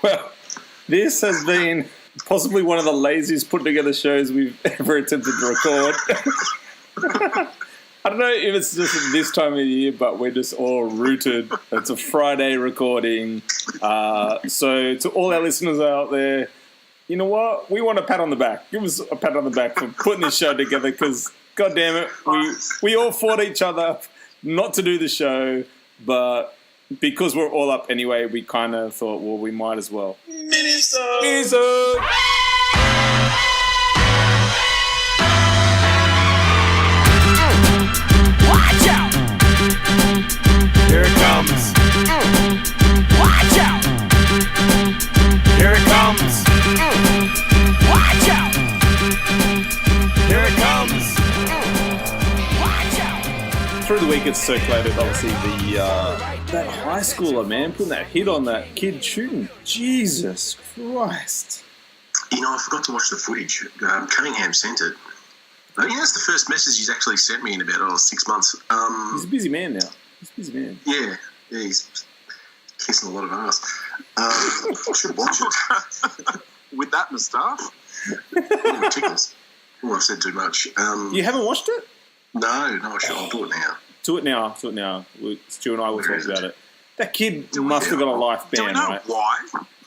Well, this has been possibly one of the laziest put together shows we've ever attempted to record. I don't know if it's just this time of year, but we're just all rooted. It's a Friday recording. So to all our listeners out there, you know what? We want a pat on the back. Give us a pat on the back for putting this show together because, God damn it, we all fought each other not to do the show, but because we're all up anyway, we kind of thought, well, we might as well. Megasode! Watch out! Here it comes. Watch out! Here it comes. Watch out! Here it comes. Watch out! Through the week, it's circulated, obviously, that high schooler, man, putting that hit on that kid shooting. Jesus Christ. You know, I forgot to watch the footage. Cunningham sent it. I think that's the first message he's actually sent me in about 6 months. He's a busy man now. Yeah, he's kissing a lot of ass. I should watch it. With that moustache? Oh, it tickles. Oh, I've said too much. You haven't watched it? No, I should. I'll do it now. Do it now. Stu and I will talk about it. That kid must have got a life ban, Do we know right? why?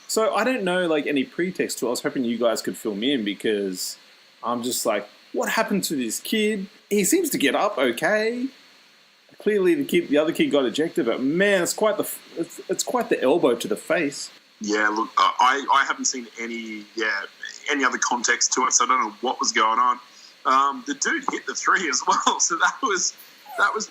So I don't know, like, any pretext to it. I was hoping you guys could fill me in because I'm just like, what happened to this kid? He seems to get up okay. Clearly, the other kid got ejected, but man, it's quite the elbow to the face. Yeah, look, I haven't seen any other context to it, so I don't know what was going on. The dude hit the three as well, so that was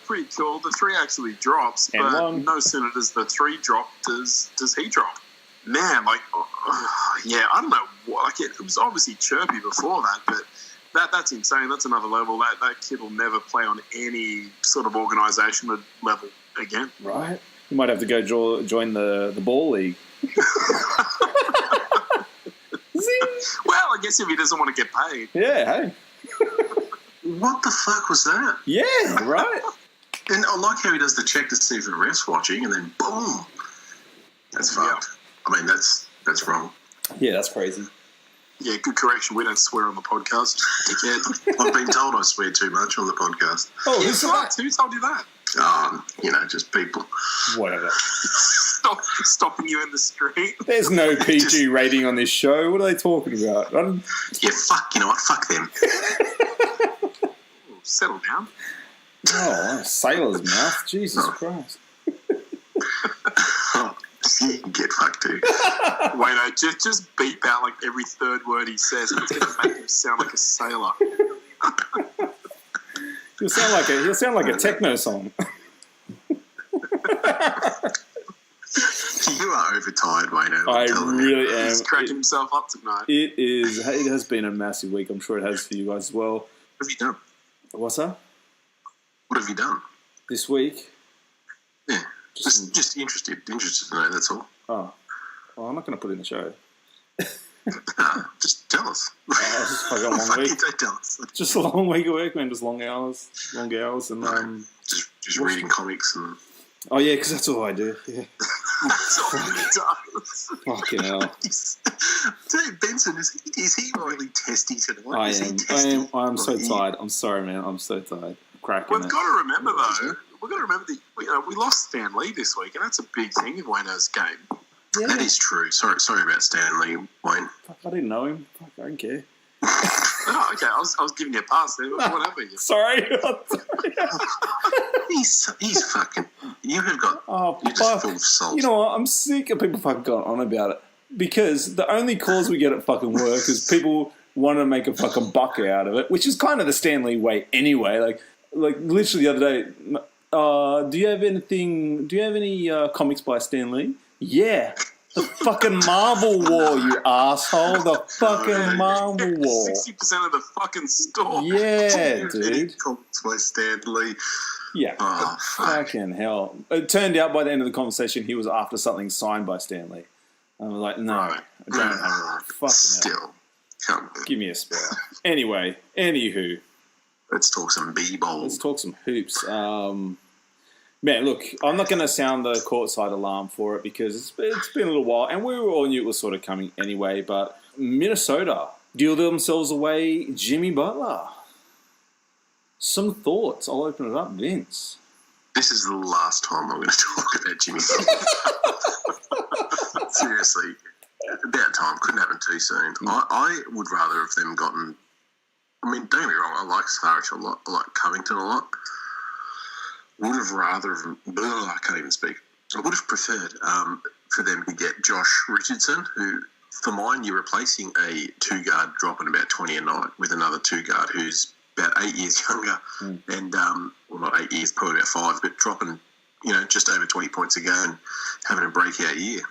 pretty cool. The three actually drops, And but one. no sooner does the three drop, does he drop? Man, like, I don't know. Like, it was obviously chirpy before that, but that's insane. That's another level. That kid will never play on any sort of organisation level again. Right? You might have to go join the ball league. Well, I guess if he doesn't want to get paid. Yeah, hey. What the fuck was that? Yeah, right? And I like how he does the check to see if the ref's watching, and then boom. That's fucked. I mean, that's wrong. Yeah, that's crazy. Yeah, good correction. We don't swear on the podcast. Dickhead. I've been told I swear too much on the podcast. Oh, Yeah, who's that? who told you that? Just people. Whatever. Stopping you in the street. There's no PG rating on this show. What are they talking about? Yeah, fuck, you know what? Fuck them. Settle down. Oh, sailor's mouth. Jesus Christ. You can get fucked too. Wait, no, just beep out like every third word he says. It's going to make him sound like a sailor. He'll sound like a techno song. You are overtired, Wayne. I really am. He's cracking himself up tonight. It has been a massive week. I'm sure it has for you guys as well. What have you done? What's that? What have you done? This week? Yeah, just interested to know, that's all. Oh. Well, I'm not going to put it in the show. Just tell us. It's just a long week. Don't tell us. Just a long week of work, man. Just long hours, and Just reading comics and... oh yeah, because that's all I do. Yeah. That's all he does. Fucking hell. Dude, Benson, is he really testy tonight? I Is he am. testy? I'm so Right. tired. I'm sorry, man. I'm so tired. I'm cracking We've it. got to remember, though, we lost Stan Lee this week, and that's a big thing in Wayno's game. Yeah. That is true. Sorry about Stanley, Wayne. Fuck, I didn't know him. Fuck, I don't care. Oh, okay, I was giving you a pass there. Whatever. Sorry. He's fucking... You have got... Oh, You're just full of salt. You know what? I'm sick of people fucking going on about it. Because the only calls we get at fucking work is people want to make a fucking buck out of it, which is kind of the Stanley way anyway. Like literally the other day, do you have any comics by Stan Lee? Yeah. The fucking Marvel War, you asshole. The fucking Marvel War. 60% of the fucking store. Yeah, dude. Comics by Stanley. Yeah. Oh, fuck. Fucking hell. It turned out by the end of the conversation he was after something signed by Stanley. I was like, no, I don't have it. Fucking hell. Still. Come on. Give me a spell. Anyway, anywho. Let's talk some B-ball. Let's talk some hoops. Man, look, I'm not going to sound the courtside alarm for it because it's been a little while, and we all knew it was sort of coming anyway, but Minnesota deal themselves away Jimmy Butler. Some thoughts. I'll open it up, Vince. This is the last time I'm going to talk about Jimmy Butler. Seriously, about time. Couldn't happen too soon. I would rather have them gotten... I mean, don't get me wrong, I like Saric a lot. I like Covington a lot. Would have rather... I can't even speak. I would have preferred for them to get Josh Richardson, who, for mine, you're replacing a two-guard dropping about 20 a night with another two-guard who's about 8 years younger and, well, not 8 years, probably about 5, but dropping, just over 20 points a game and having a breakout year.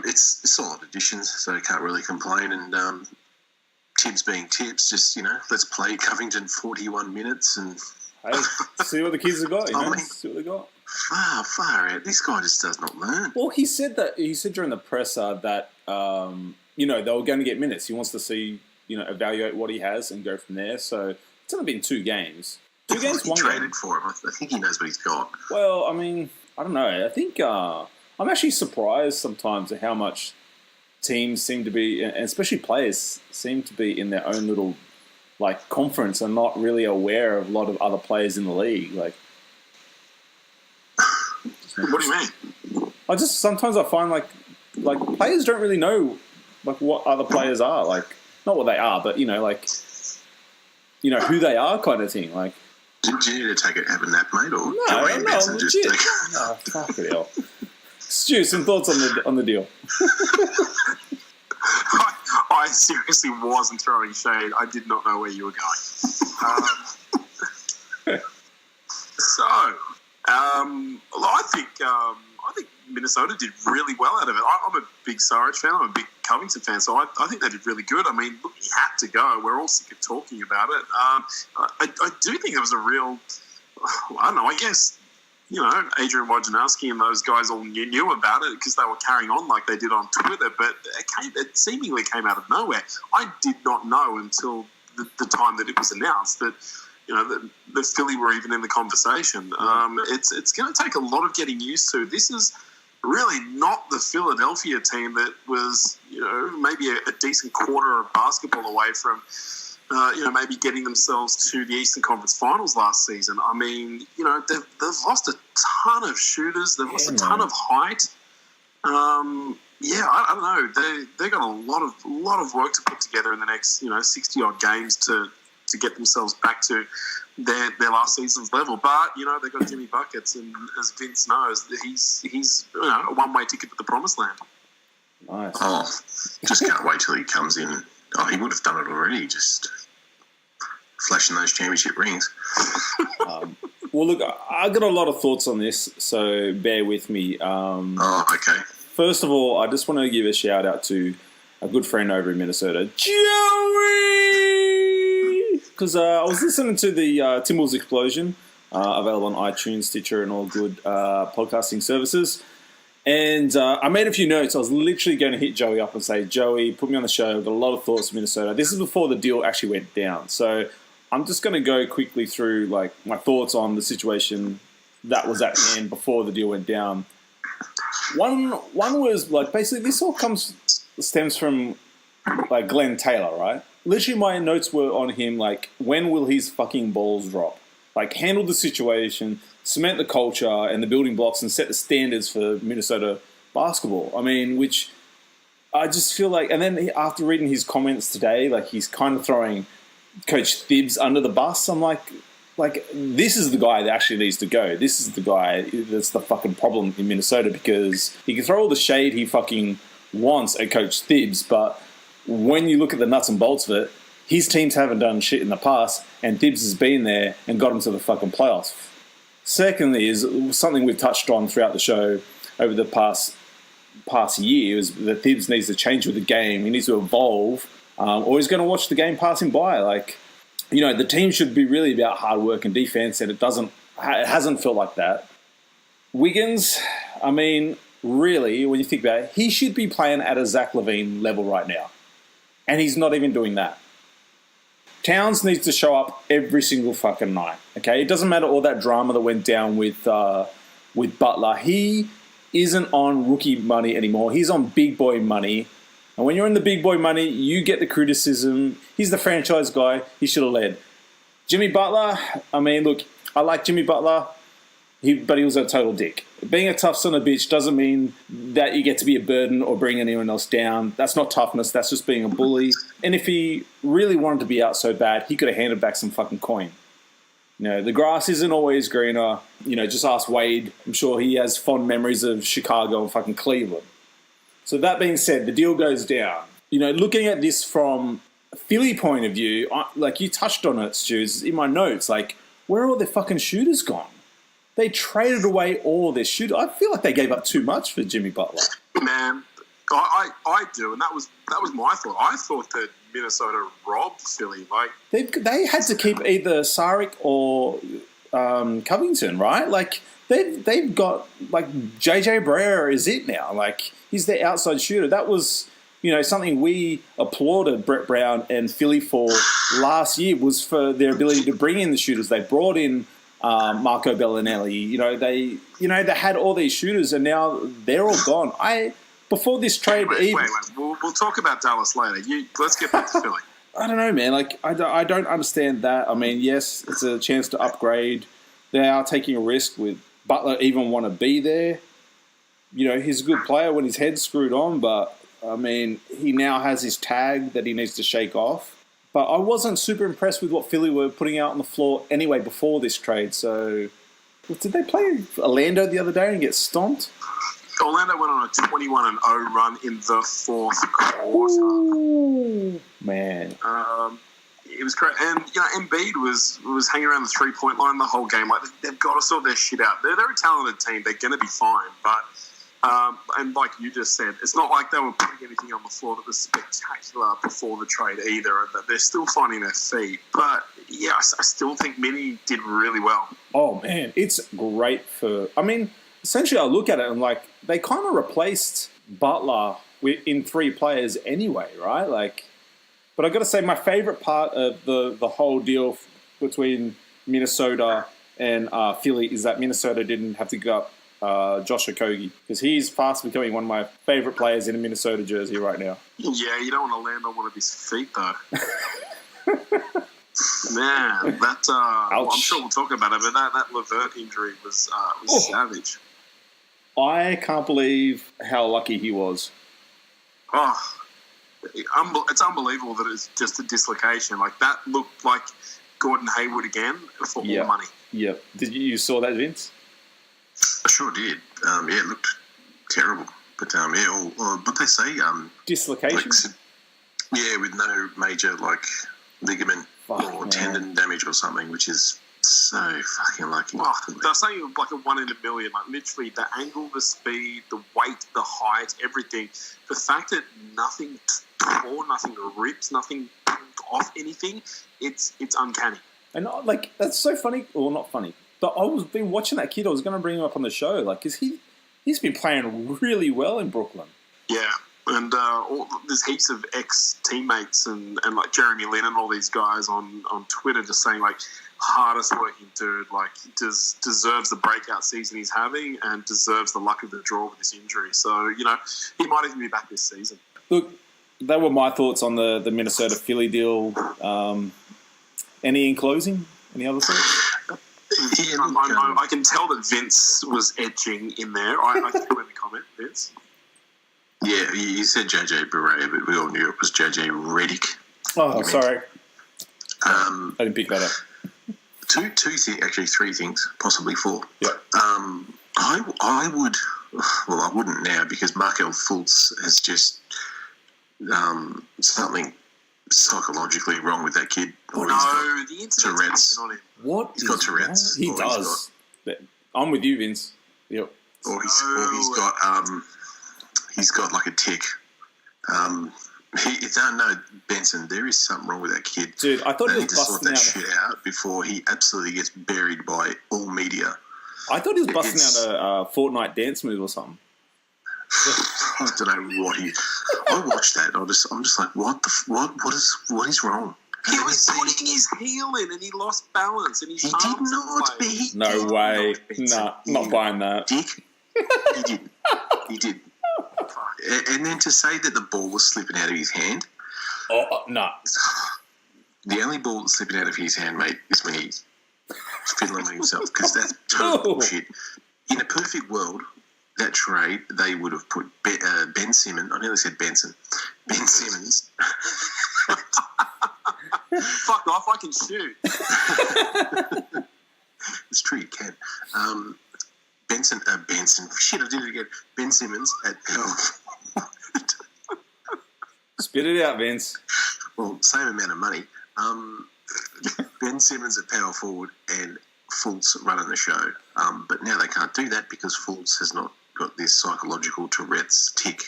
It's solid additions, so I can't really complain. And Tibbs being Tibbs, just, let's play Covington 41 minutes and... Hey, see what the kids have got, see what they got. Far out. This guy just does not learn. Well, he said during the presser that, they were going to get minutes. He wants to see... evaluate what he has and go from there. So it's only been 2 games. 2 games, he 1 traded game. for him. I think he knows what he's got. Well, I mean, I don't know. I think I'm actually surprised sometimes at how much teams seem to be, and especially players, seem to be in their own little conference and not really aware of a lot of other players in the league. What do you mean? Sometimes I find players don't really know what other players are not what they are, but who they are, kind of thing. Do you need to have a nap, mate, or no, legit. Oh, fuck it hell. Stu, some thoughts on the deal? I seriously wasn't throwing shade. I did not know where you were going. I think Minnesota did really well out of it. I'm a big Saric fan. I'm a big Covington fan, so I think they did really good. I mean, look, he had to go. We're all sick of talking about it. I do think there was a real, I don't know, I guess, Adrian Wojnarowski and those guys all knew about it because they were carrying on like they did on Twitter, but it seemingly came out of nowhere. I did not know until the time that it was announced that the Philly were even in the conversation. It's going to take a lot of getting used to. This is really not the Philadelphia team that was, maybe a decent quarter of basketball away from, maybe getting themselves to the Eastern Conference Finals last season. I mean, they've lost a ton of shooters. They've lost a ton of height. I don't know. They got a lot of work to put together in the next 60 odd games to get themselves back to their last season's level. But they've got Jimmy Buckets, and as Vince knows, he's a one-way ticket to the promised land. Nice. Oh, just can't wait till he comes in. Oh, he would have done it already, just flashing those championship rings. Well, look, I got a lot of thoughts on this, so bear with me. Okay. First of all, I just want to give a shout out to a good friend over in Minnesota, Joey, because I was listening to the Timberwolves Explosion, available on iTunes, Stitcher, and all good podcasting services. And I made a few notes. I was literally going to hit Joey up and say, Joey, put me on the show. I've got a lot of thoughts on Minnesota. This is before the deal actually went down. So I'm just going to go quickly through my thoughts on the situation that was at hand before the deal went down. One was basically this all stems from Glenn Taylor, right? Literally my notes were on him when will his fucking balls drop? Handle the situation, cement the culture and the building blocks, and set the standards for Minnesota basketball. I mean, which I just feel and then after reading his comments today, he's kind of throwing Coach Thibs under the bus. I'm this is the guy that actually needs to go. This is the guy that's the fucking problem in Minnesota, because he can throw all the shade he fucking wants at Coach Thibs, but when you look at the nuts and bolts of it, his teams haven't done shit in the past, and Thibs has been there and got him to the fucking playoffs. Secondly, is something we've touched on throughout the show over the past year, is that Thibs needs to change with the game. He needs to evolve, or he's going to watch the game passing by. The team should be really about hard work and defense, and it hasn't felt like that. Wiggins, I mean, really, when you think about it, he should be playing at a Zach LaVine level right now, and he's not even doing that. Towns needs to show up every single fucking night. Okay, it doesn't matter all that drama that went down with Butler. He isn't on rookie money anymore. He's on big boy money. And when you're in the big boy money, you get the criticism. He's the franchise guy. He should have led. Jimmy Butler, I mean, look, I like Jimmy Butler, but he was a total dick. Being a tough son of a bitch doesn't mean that you get to be a burden or bring anyone else down. That's not toughness. That's just being a bully. And if he really wanted to be out so bad, he could have handed back some fucking coin. You know, the grass isn't always greener. You know, just ask Wade. I'm sure he has fond memories of Chicago and fucking Cleveland. So that being said, the deal goes down. You know, looking at this from a Philly point of view, like you touched on it, Stu, in my notes, like, where are all their fucking shooters gone? They traded away all their shooters. I feel like they gave up too much for Jimmy Butler. Man, I do, and that was my thought. I thought that Minnesota robbed Philly. Like they had to keep either Saric or Covington, right? Like they've got like JJ Barea is it now? Like he's their outside shooter. That was something we applauded Brett Brown and Philly for last year was for their ability to bring in the shooters. They brought in Marco Bellinelli. They had all these shooters, and now they're all gone. Before this trade, wait. We'll talk about Dallas later. Let's get back to Philly. I don't know, man. Like I don't understand that. I mean, yes, it's a chance to upgrade. They are taking a risk with Butler even want to be there. You know, he's a good player when his head's screwed on, but I mean, he now has his tag that he needs to shake off. But I wasn't super impressed with what Philly were putting out on the floor anyway before this trade. So, did they play Orlando the other day and get stomped? Orlando went on a 21-0 run in the fourth quarter. Ooh, man. It was great. And, Embiid was hanging around the three-point line the whole game. Like, they've got to sort their shit out. They're a talented team. They're going to be fine. But, and like you just said, it's not like they were putting anything on the floor that was spectacular before the trade either. They're still finding their feet. But, yeah, I still think Minnie did really well. Oh, man. It's great for... I mean... Essentially, I look at it and like they kind of replaced Butler in three players anyway, right? Like, but I got to say, my favorite part of the whole deal between Minnesota and Philly is that Minnesota didn't have to go up Josh Okogie because he's fast becoming one of my favorite players in a Minnesota jersey right now. Yeah, you don't want to land on one of his feet though. Man, that well, I'm sure we'll talk about it, but that Levert injury was savage. I can't believe how lucky he was. Oh, it's unbelievable that it's just a dislocation. Like, that looked like Gordon Hayward again for all the money. Yeah. Did you saw that, Vince? I sure did. It looked terrible. But, what they say... dislocation? With no major, ligament or tendon damage or something, which is... so fucking lucky. Oh, they're saying like a 1 in a million. Like literally, the angle, the speed, the weight, the height, everything. The fact that nothing tore, nothing rips, nothing off anything. It's uncanny. And that's so funny, or not funny. But I was been watching that kid. I was going to bring him up on the show, because he's been playing really well in Brooklyn. Yeah. And there's heaps of ex-teammates and like Jeremy Lin and all these guys on Twitter just saying, hardest working dude, deserves the breakout season he's having and deserves the luck of the draw with this injury. So, he might even be back this season. Look, that were my thoughts on the Minnesota-Philly deal. Any in closing? Any other thoughts? Yeah, I can tell that Vince was edging in there. I can put in the comment, Vince. Yeah, you said JJ Barea, but we all knew it was JJ Redick. Oh, sorry. I didn't pick that up. Two things, actually 3 things, possibly 4. Yeah. I would, well, I wouldn't now because Markelle Fultz has just something psychologically wrong with that kid. Or the internet's Tourette's. On him. What? He's got Tourette's. He does. I'm with you, Vince. Yep. Or he's got like a tick. No, Benson, there is something wrong with that kid. Dude, I thought he was busting out. They need to sort that shit out before he absolutely gets buried by all media. I thought he was busting out a Fortnite dance move or something. I don't know what I watched that. I'm just like, what is wrong? He was putting his heel in and he lost balance and his He arms did not. were He No did way. not. Nah, not buying that. Dick. He didn't. He didn't. And then to say that the ball was slipping out of his hand, Nah. the only ball that's slipping out of his hand, mate, is when he's fiddling with himself, because that's total bullshit. In a perfect world, that trade, they would have put Ben Simmons, I nearly said Benson, Ben Simmons. Fuck off, I can shoot. It's true, you can. Benson, shit, I did it again. Ben Simmons at Spit it out, Vince. well, same amount of money. Ben Simmons at power forward and Fultz running the show. But now they can't do that because Fultz has not got this psychological Tourette's tic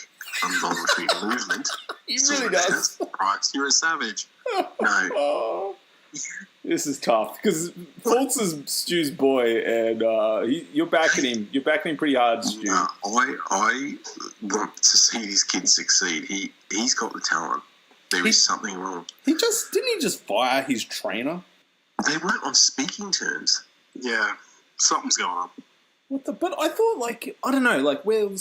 involuntary movement. He really does. Right, you're a savage. No. Oh, this is tough because Fultz is Stu's boy, and you're backing him. You're backing him pretty hard, Stu. I want to see this kid succeed. He's got the talent. There is something wrong. Didn't he just fire his trainer? They weren't on speaking terms. Yeah, something's going on. But I thought, I don't know, we're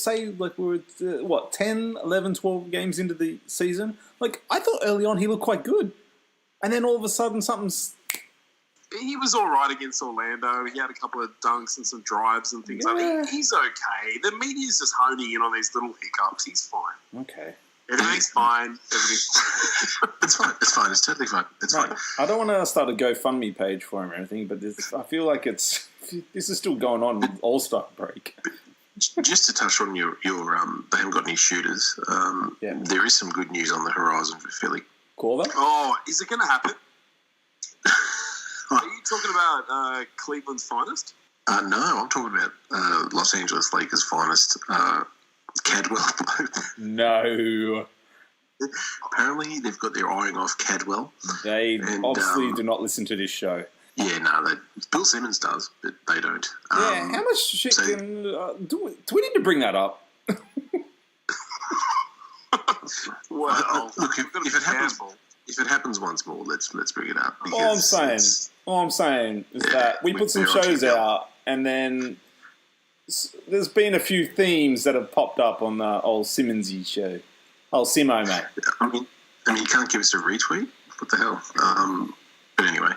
10, 11, 12 games into the season. I thought early on he looked quite good. And then all of a sudden something's... He was all right against Orlando. He had a couple of dunks and some drives and things like that. He's okay. The media's just honing in on these little hiccups. He's fine. Okay. Everything's fine. Everything's fine. It's fine. It's fine. It's totally fine. It's fine. I don't want to start a GoFundMe page for him or anything, but I feel like this is still going on with All-Star break. Just to touch on your they haven't got any shooters. There is some good news on the horizon for Philly. Corver? Oh, is it going to happen? Are you talking about Cleveland's finest? No, I'm talking about Los Angeles Lakers' finest, Cadwell. No. Apparently, they've got their eyeing off Cadwell. They obviously do not listen to this show. Yeah, no, Bill Simmons does, but they don't. How much shit can... do we need to bring that up? Well, look, if it happens once more, let's bring it up. All I'm saying is that we put some shows out, and then there's been a few themes that have popped up on the old Simmonsy show. Oh, Simo, mate. I mean, you can't give us a retweet? What the hell? But anyway.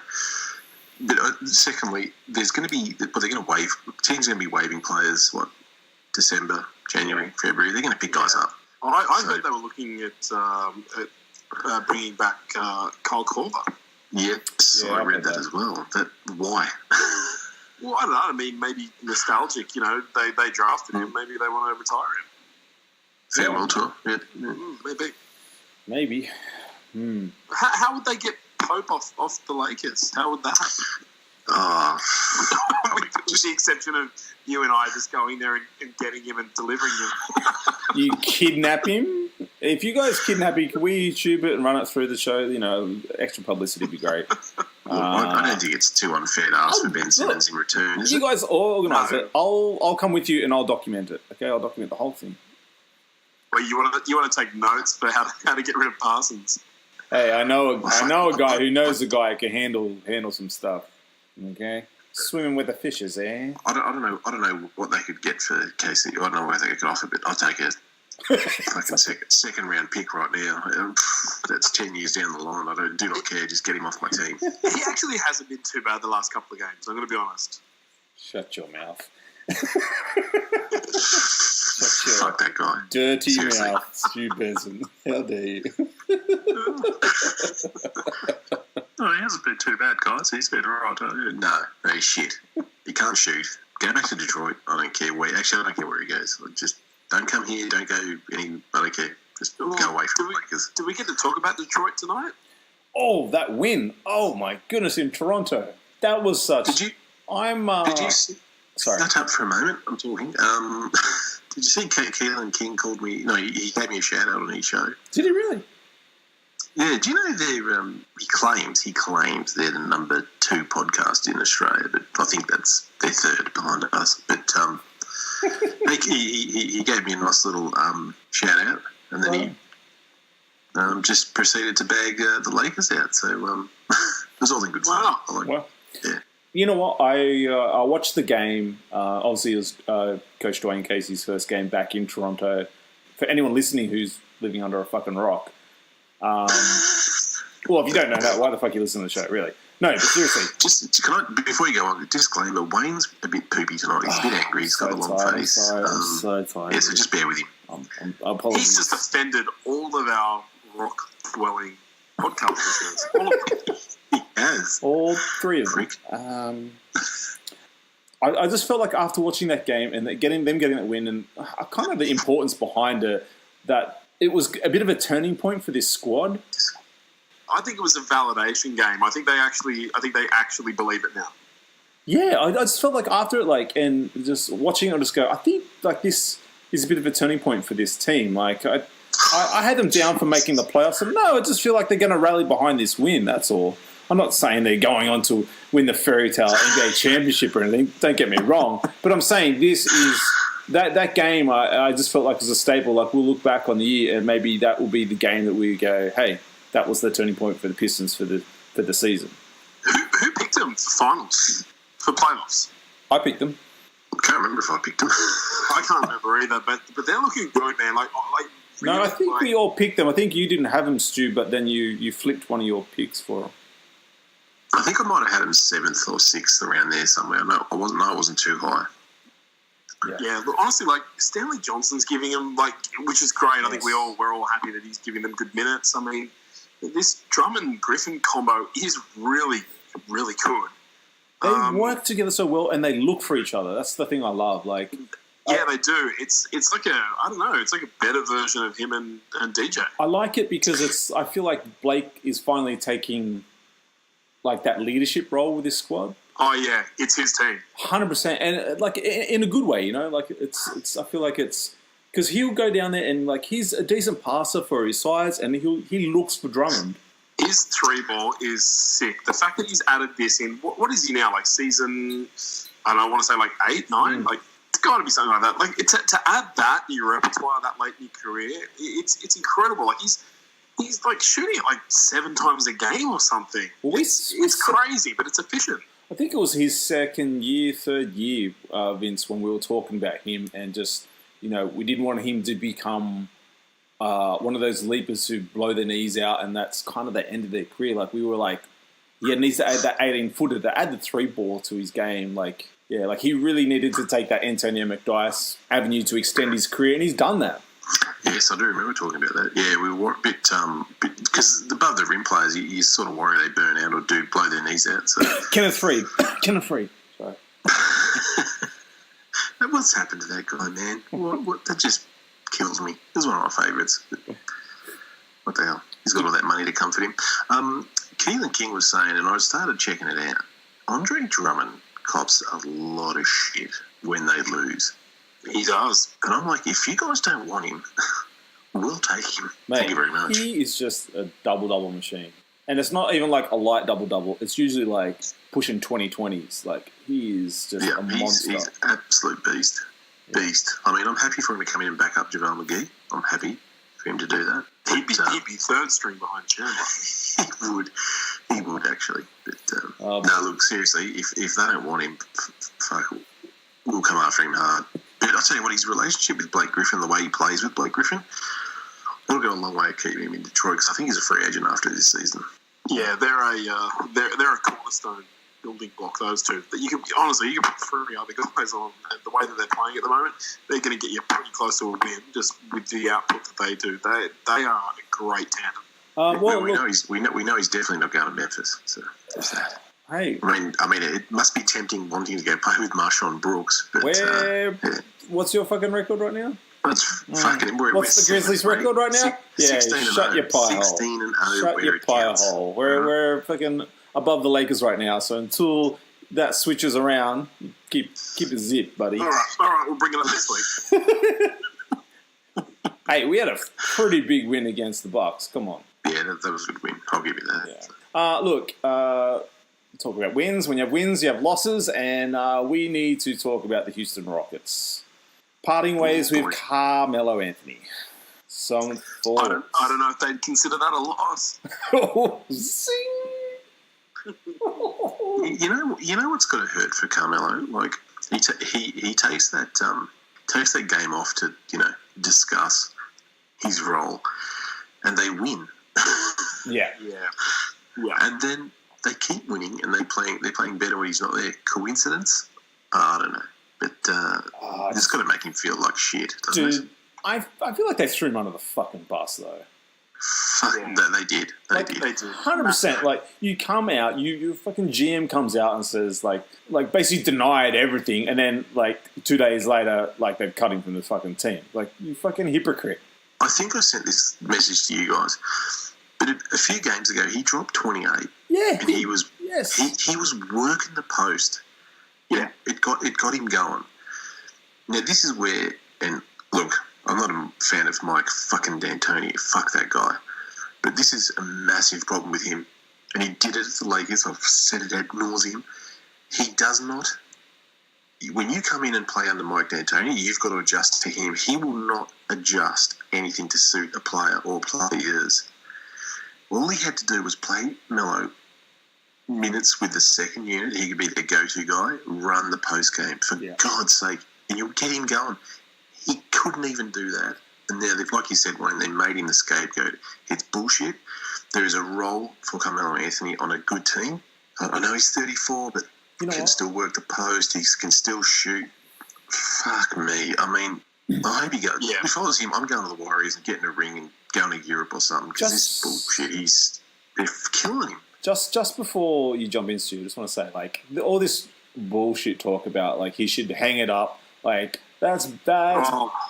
But secondly, there's going to be... Well, they're going to waive... Teams are going to be waiving players, December, January, February. They're going to pick guys up. I heard they were looking at bringing back Kyle Korver. Yes, I read that as well. Why? Well, I don't know. I mean, maybe nostalgic. You know, they drafted him. Maybe they want to retire him. Farewell tour. Yeah. Maybe. How would they get Pope off the Lakers? How would that happen? With the exception of you and I just going there and getting him and delivering him. You kidnap him? If you guys kidnap him, can we YouTube it and run it through the show? You know, extra publicity would be great. I don't think it's too unfair to ask for Ben Simmons in return. You guys organise it. I'll come with you and I'll document it. Okay, I'll document the whole thing. Well, you want to take notes for how to get rid of Parsons? Hey, I know a guy who knows a guy who can handle some stuff. Okay, swimming with the fishes, eh? I don't know what they could get for Casey. I don't know what they could offer, but I'll take a fucking second round pick right now. That's 10 years down the line. I do not care. Just get him off my team. He actually hasn't been too bad the last couple of games. I'm going to be honest. Shut your mouth. Fuck that guy. Dirty Seriously. Mouth, Stu Benson. How dare you? No, he hasn't been too bad, guys. He's been all right. No, he's shit. He can't shoot. Go back to Detroit. I don't care where. Actually, I don't care where he goes. Just don't come here. Don't go any. I don't care. Just go away from the Lakers. Do we get to talk about Detroit tonight? Oh, that win! Oh my goodness, in Toronto, that was such. Did you? Sorry. Shut up for a moment. I'm talking. Did you see Keelan King called me? No, he gave me a shout out on his show. Did he really? Yeah. Do you know they're? He claims they're the number 2 podcast in Australia, but I think that's their third behind us. But he gave me a nice little shout out, and then he just proceeded to bag the Lakers out. So it was all in good fun. Wow. I like Well, yeah. you know what? I watched the game. Obviously, it was Coach Dwayne Casey's first game back in Toronto. For anyone listening who's living under a fucking rock, well, if you don't know that, why the fuck you listen to the show, really? No, but seriously. Just can I, before you go on, disclaimer: Wayne's a bit poopy tonight. He's a bit angry. He's got a long face. I'm so tired. Yeah, so just bear with him. I apologize. He's just offended all of our rock-dwelling podcast listeners. All of them. He has. All three of them. I just felt like after watching that game and getting that win and kind of the importance behind it, that it was a bit of a turning point for this squad. I think it was a validation game. I think they actually believe it now. Yeah, I just felt like after it, like, and just watching it, I just go, I think like this is a bit of a turning point for this team. Like, I had them down for making the playoffs, and no, I just feel like they're going to rally behind this win. That's all. I'm not saying they're going on to win the fairy tale NBA championship or anything. Don't get me wrong, but I'm saying this is that game. I just felt like was a staple. Like we'll look back on the year, and maybe that will be the game that we go, hey, that was the turning point for the Pistons for the season. Who picked them for finals, for playoffs? I picked them. I can't remember if I picked them. I can't remember either, but they're looking good, man. Like No, I think we all picked them. I think you didn't have them, Stu, but then you flipped one of your picks for them. I think I might have had him 7th or 6th around there somewhere. No, I wasn't too high. Yeah, look, honestly, like Stanley Johnson's giving him which is great. Yes. I think we're all happy that he's giving them good minutes. I mean, this Drummond-Griffin combo is really, really good. They work together so well, and they look for each other. That's the thing I love. Like, yeah, they do. It's like it's like a better version of him and DJ. I like it because I feel like Blake is finally taking like that leadership role with this squad. Oh yeah, it's his team. 100%, and like in a good way, you know. Like it's. I feel like it's because he'll go down there and like he's a decent passer for his size, and he looks for Drummond. His 3-ball is sick. The fact that he's added this in, what is he now, like season, I don't know, I want to say like 8, 9? Like, it's got to be something like that. Like, to add that to your repertoire that late in your career, it's incredible. Like, he's like shooting it like 7 times a game or something. Well, It's crazy, but it's efficient. I think it was his third year, Vince, when we were talking about him and just, you know, we didn't want him to become one of those leapers who blow their knees out, and that's kind of the end of their career. Like, we were like, he needs to add that 18-footer, to add the 3-ball to his game. Like, yeah, like he really needed to take that Antonio McDyess avenue to extend his career, and he's done that. Yes, I do remember talking about that. Yeah, we were a bit because above the rim players, you sort of worry they burn out or do blow their knees out. So Kenneth Freed. Sorry. What's happened to that guy, man? What that just kills me. This is one of my favourites. What the hell? He's got all that money to comfort him. Keelan King was saying, and I started checking it out, Andre Drummond cops a lot of shit when they lose. He does. And I'm like, if you guys don't want him, we'll take him. Mate, thank you very much. He is just a double-double machine. And it's not even like a light double-double. It's usually like pushing 20-20s. Like, he is just a monster. He's an absolute beast. Beast. I mean, I'm happy for him to come in and back up JaVale McGee. I'm happy for him to do that. He'd be third string behind Chandler. He would actually. But no, look, seriously, if they don't want him, fuck, we'll come after him hard. But I'll tell you what, his relationship with Blake Griffin, the way he plays with Blake Griffin, it'll go a long way to keep him in Detroit, because I think he's a free agent after this season. Yeah, they're a cornerstone building block, those two. That you can put 3 other guys on. The way that they're playing at the moment, they're going to get you pretty close to a win just with the output that they do. They are a great tandem. We know he's definitely not going to Memphis. So there's that. Hey, I mean, it must be tempting wanting to go play with Marshawn Brooks. But, what's your fucking record right now? That's fucking. What's the Grizzlies' record right now? 16 shut your pie hole. 16 and 0. Shut your pie hole. We're fucking above the Lakers right now. So until that switches around, keep it zip, buddy. All right, we'll bring it up this week. Hey, we had a pretty big win against the Bucks. Come on. Yeah, that was a good win. I'll give you that. Yeah. Look, talk about wins. When you have wins, you have losses, and we need to talk about the Houston Rockets. Parting ways with Carmelo Anthony. Some I thoughts. don't know if they'd consider that a loss. Zing. You know what's got to hurt for Carmelo? Like he takes that game off to discuss his role, and they win. Yeah. And then they keep winning, and they're playing better when he's not there. Coincidence? I don't know, but it's got to make him feel like shit, doesn't it? Dude, I feel like they threw him under the fucking bus though. They did. They did. 100%. Like you come out, your fucking GM comes out and says like basically denied everything, and then like 2 days later, like they've cut him from the fucking team. Like you fucking hypocrite. I think I sent this message to you guys, but a few games ago he dropped 28. Yeah, and he was yes. he was working the post. Yeah, it got him going. Now this is where, and look, I'm not a fan of Mike fucking D'Antoni. Fuck that guy. But this is a massive problem with him. And he did it at the Lakers. I've said it ad nauseum. He does not. When you come in and play under Mike D'Antoni, you've got to adjust to him. He will not adjust anything to suit a player or players. All he had to do was play Melo minutes with the second unit. He could be the go-to guy, run the post game. For God's sake. And you'll get him going. He couldn't even do that. And now, like you said, Wayne, they made him the scapegoat. It's bullshit. There is a role for Carmelo Anthony on a good team. I know he's 34, but he can still work the post. He can still shoot. Fuck me. I mean, I hope he goes. Yeah. If I was him, I'm going to the Warriors and getting a ring and going to Europe or something, because this bullshit, they're killing him. Just before you jump in, Stu, I just want to say, like, all this bullshit talk about, like, he should hang it up, like, that's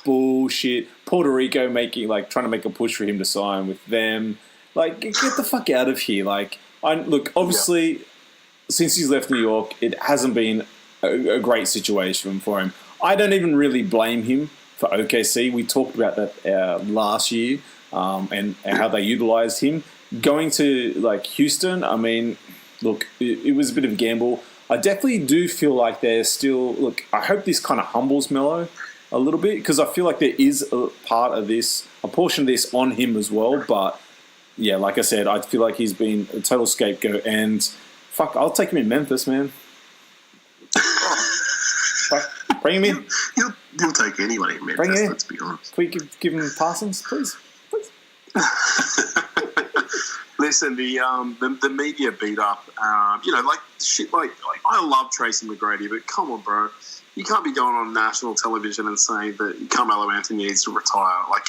bullshit. Puerto Rico trying to make a push for him to sign with them. Like, get the fuck out of here. Like, obviously, since he's left New York, it hasn't been a great situation for him. I don't even really blame him for OKC. We talked about that last year and how they utilized him. Going to, like, Houston, I mean, look, it was a bit of a gamble. I definitely do feel like they're still... Look, I hope this kind of humbles Melo a little bit, because I feel like there is a portion of this on him as well. But, yeah, like I said, I feel like he's been a total scapegoat. And, fuck, I'll take him in Memphis, man. Fuck, bring him in. You'll take anyone in Memphis, let's be honest. Can we give him Parsons, please? Listen, the media beat up, like shit. Like I love Tracy McGrady, but come on, bro, you can't be going on national television and saying that Carmelo Anthony needs to retire. Like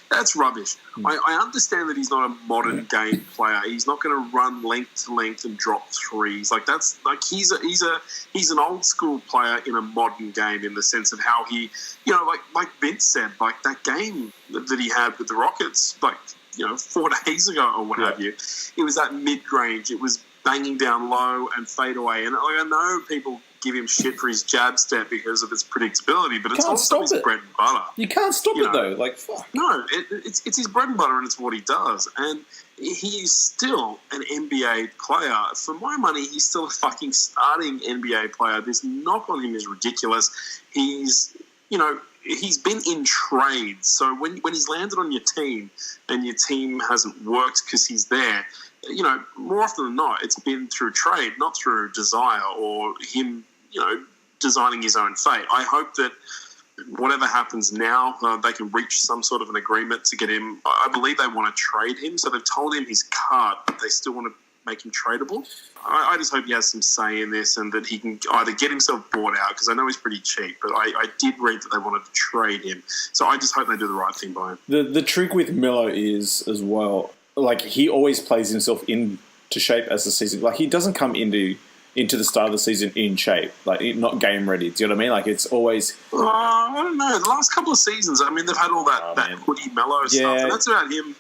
that's rubbish. I understand that he's not a modern game player. He's not going to run length to length and drop threes. Like that's like he's an old school player in a modern game in the sense of how he, like Vince said, like that game that he had with the Rockets, like. 4 days ago or what have you. It was that mid-range. It was banging down low and fade away. And I know people give him shit for his jab step because of its predictability, but it's also his bread and butter. You can't stop it, though. Like, fuck. No, it's his bread and butter, and it's what he does. And he's still an NBA player. For my money, he's still a fucking starting NBA player. This knock on him is ridiculous. He's been in trades. So when he's landed on your team and your team hasn't worked because he's there, more often than not, it's been through trade, not through desire or him, designing his own fate. I hope that whatever happens now, they can reach some sort of an agreement to get him. I believe they want to trade him. So they've told him he's cut, but they still want to make him tradable. I just hope he has some say in this and that he can either get himself bought out, because I know he's pretty cheap, but I did read that they wanted to trade him. So I just hope they do the right thing by him. The trick with Melo is, as well, like he always plays himself into shape as the season. Like he doesn't come into the start of the season in shape, like not game ready. Do you know what I mean? Like it's always... I don't know. The last couple of seasons, I mean, they've had all that hoodie Melo stuff, and that's about him...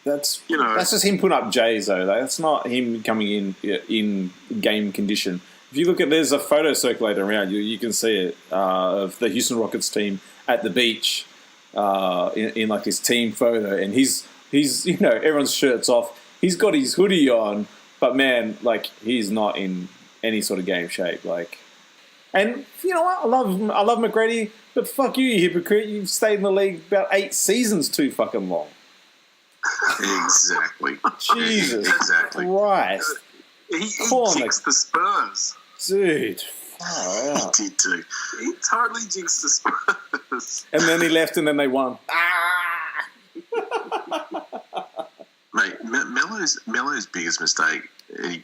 That's just him putting up J's though. That's not him coming in game condition. If you look at, there's a photo circulating around you can see it of the Houston Rockets team at the beach in like his team photo, and he's everyone's shirts off. He's got his hoodie on, but man, like he's not in any sort of game shape. Like And you know what? I love McGrady, but fuck you hypocrite. You've stayed in the league about 8 seasons too fucking long. Exactly. Jesus Exactly. Christ. He jinxed the Spurs. Dude, far out. He did too. He totally jinxed the Spurs. And then he left and then they won. Mate, Melo's biggest mistake, he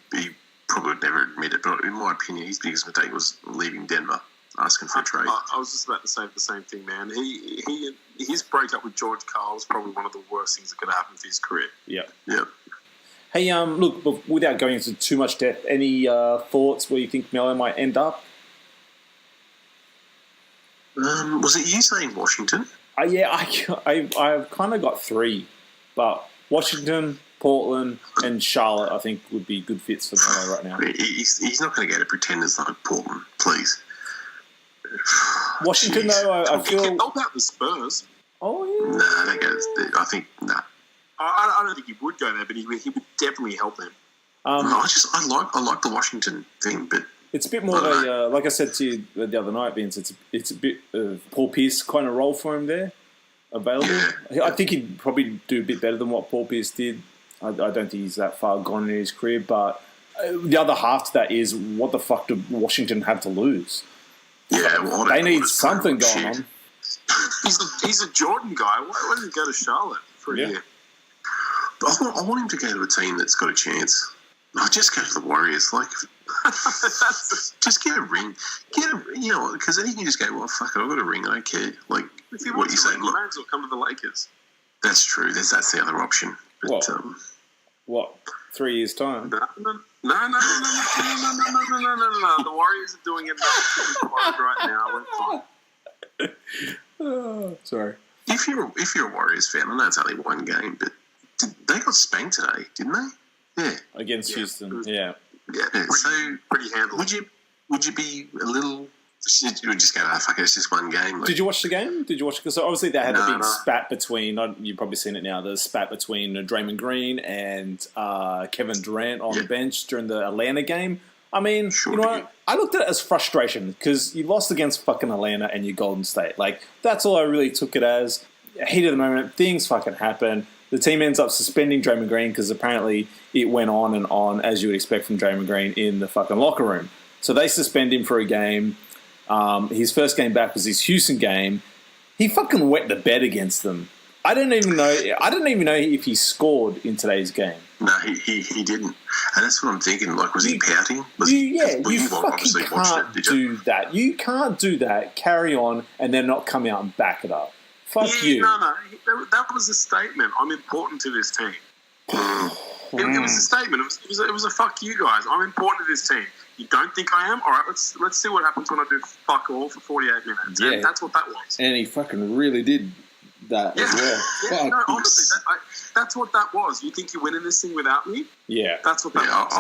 probably would never admit it, but in my opinion, his biggest mistake was leaving Denver, asking for a trade. I was just about to say the same thing, man. His breakup with George Karl was probably one of the worst things that could happen for his career. Yeah. Yep. Hey, look, without going into too much depth, any thoughts where you think Melo might end up? Was it you saying Washington? Yeah, I've kind of got 3, but Washington, Portland, and Charlotte, I think, would be good fits for Melo right now. He's not going to go to pretenders like Portland, please. Washington, Jeez. though, I feel... He can help out the Spurs. Oh, yeah. Nah, I think, nah. I don't think he would go there, but he would definitely help them. I like the Washington thing, but it's a bit more of a, like I said to you the other night, Vince, it's a bit of Paul Pierce kind of role for him there, available. Yeah. I think he'd probably do a bit better than what Paul Pierce did. I don't think he's that far gone in his career, but the other half to that is, what the fuck do Washington have to lose? yeah, well, They need something going on. He's a Jordan guy. Why doesn't he go to Charlotte for a year? But I want him to go to a team that's got a chance. No, just go to the Warriors. Like, just get a ring. Because then you can just go, well, fuck it, I've got a ring. I don't care. Like, If he what wants you to say? ring, he might as well come to the Lakers. That's true. That's the other option. But, What? 3 years' time? No. The Warriors are doing it right now. We're fine. Oh, sorry. if you're a Warriors fan, I know it's only one game, but they got spanked today, didn't they? Yeah. Against Houston, yeah. Yeah. So pretty handled. Would you be a little? You would just go, fuck it, it's just one game. Like, Did you watch the game? Because obviously they had a big No. spat between, you've probably seen it now, the spat between Draymond Green and Kevin Durant on the bench during the Atlanta game. I mean, Sure you know did. what? I looked at it as frustration because you lost against fucking Atlanta and you Golden State. Like, that's all I really took it as. Heat of the moment, things fucking happen. The team ends up suspending Draymond Green because apparently it went on and on, as you would expect from Draymond Green, in the fucking locker room. So they suspend him for a game. His first game back was his Houston game. He fucking wet the bed against them. I didn't even know if he scored in today's game. No, he didn't. And that's what I'm thinking. Like, was he pouting? You fucking can't do that. You can't do that, carry on, and then not come out and back it up. Fuck you. No. That was a statement. I'm important to this team. It was a statement. It was a fuck you guys. I'm important to this team. You don't think I am? All right, let's see what happens when I do fuck all for 48 minutes. Yeah. And that's what that was. And he fucking really did that as well. Yeah, no, honestly, that's what that was. You think you're winning this thing without me? Yeah. That's what that was.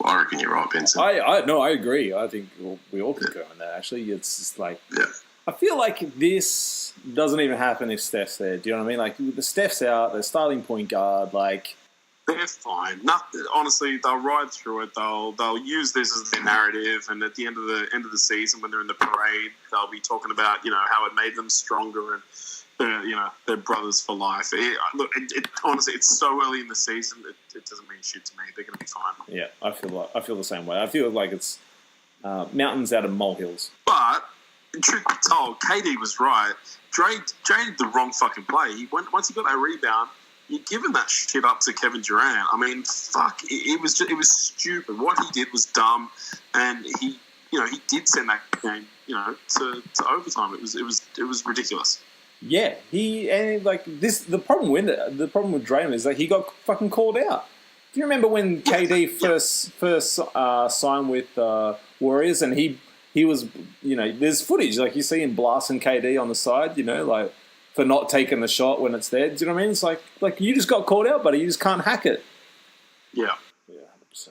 I reckon you're right, Benson. I agree. I think we all concur on that, actually. It's just like... Yeah. I feel like this doesn't even happen if Steph's there. Do you know what I mean? Like, the Steph's out, the starting point guard, like... They're fine. Honestly, they'll ride through it. They'll use this as their narrative, and at the end of the season, when they're in the parade, they'll be talking about how it made them stronger and they're brothers for life. Honestly, it's so early in the season it doesn't mean shit to me. They're going to be fine. Yeah, I feel the same way. I feel like it's mountains out of molehills. But truth be told, KD was right. Dre did the wrong fucking play. Once he got that rebound, you're giving that shit up to Kevin Durant. I mean, fuck, it was stupid. What he did was dumb, and he did send that game, to overtime. It was ridiculous. Yeah, the problem with Draymond is that he got fucking called out. Do you remember when KD first signed with Warriors, and he was, there's footage like you see him blasting KD on the side, like, for not taking the shot when it's there. Do you know what I mean? It's like you just got called out, buddy. You just can't hack it. Yeah. Yeah, 100%.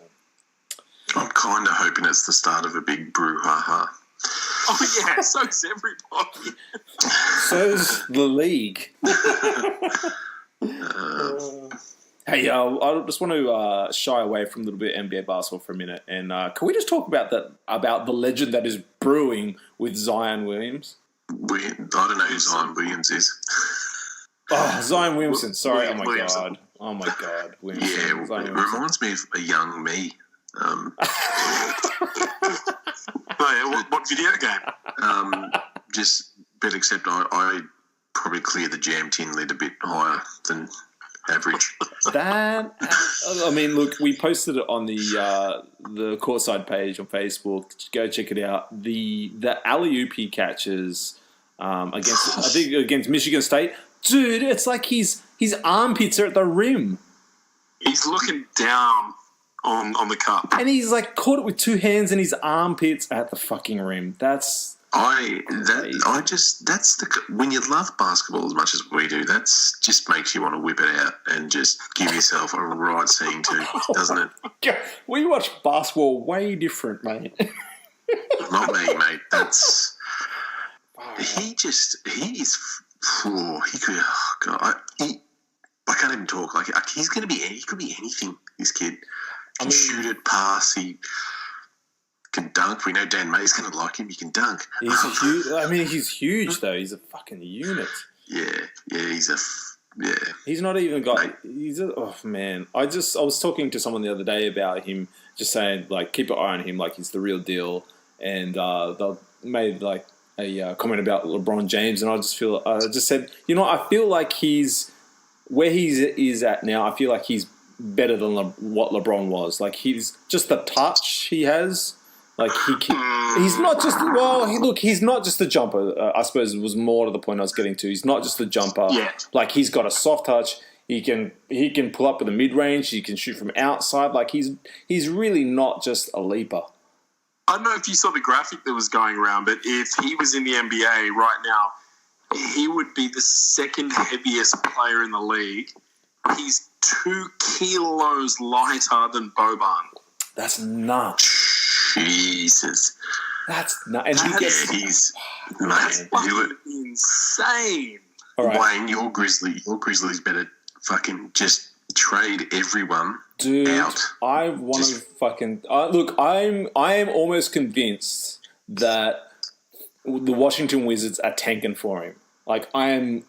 I'm kind of hoping it's the start of a big brouhaha. Oh, yeah, so's everybody. So's the league. Hey, I just want to shy away from a little bit of NBA basketball for a minute, and can we just talk about the legend that is brewing with Zion Williams? I don't know who Zion Williams is. Oh, Zion Williamson. Sorry. Williamson. Oh my God. Williamson. Yeah, Zion it Williamson. reminds me of a young me. What video game? But except I probably clear the jam tin lid a bit higher than average. That, I mean, look, we posted it on the courtside page on Facebook. Go check it out. The alley-oop he catches against Michigan State, dude. It's like his armpits are at the rim, He's looking down on the cup. and he's like caught it with two hands and his armpits at the fucking rim. That's When you love basketball as much as we do, that's just makes you want to whip it out and just give yourself a right scene too, doesn't it? God, we watch basketball way different, mate. Not me, mate. That's he I can't even talk. Like he could be anything. This kid can shoot it, pass. He can dunk. We know Dan May's going to like him. He can dunk. He's huge. I mean, he's huge though. He's a fucking unit. Yeah. He's not even got. Mate. Oh man, I was talking to someone the other day about him, just saying like keep an eye on him, like he's the real deal. And they made like a comment about LeBron James, and I just said, you know, I feel like he's where he is at now. I feel like he's better than what LeBron was. Like he's just the touch he has. Like he's not just he's not just a jumper. I suppose it was more to the point I was getting to. He's not just a jumper. Yeah. Like he's got a soft touch. He can pull up with the mid range. He can shoot from outside. Like he's really not just a leaper. I don't know if you saw the graphic that was going around, but if he was in the NBA right now, he would be the second heaviest player in the league. He's 2 kilos lighter than Boban. That's nuts. Jesus. That's nuts. And He's Fucking insane. all right. Wayne, your Grizzlies better fucking just trade everyone Dude, out. I want to fucking look. I am almost convinced that the Washington Wizards are tanking for him. Like I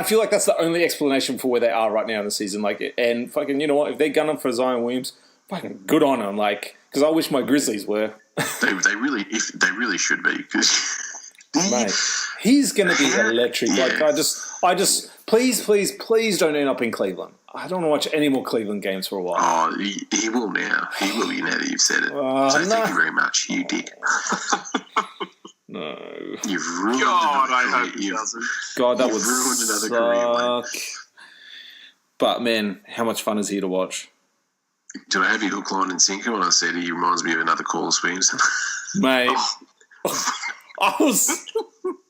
feel like that's the only explanation for where they are right now in the season. Like, and fucking, you know what? If they're gunning for Zion Williams, fucking good on them. Like, because I wish my Grizzlies were. They really should be, because Mate, he's going to be electric. Yeah. Like, I just, please don't end up in Cleveland. I don't want to watch any more Cleveland games for a while. Oh, he will now. He will, you know that you've said it. So thank you very much, you dick. No. You've ruined God, another I career. hope he doesn't. God, that You've would ruined another suck. career, But man, how much fun is he to watch? Did I have you hook, line, and sinker when I said he reminds me of another Corliss Williamson? Mate, I was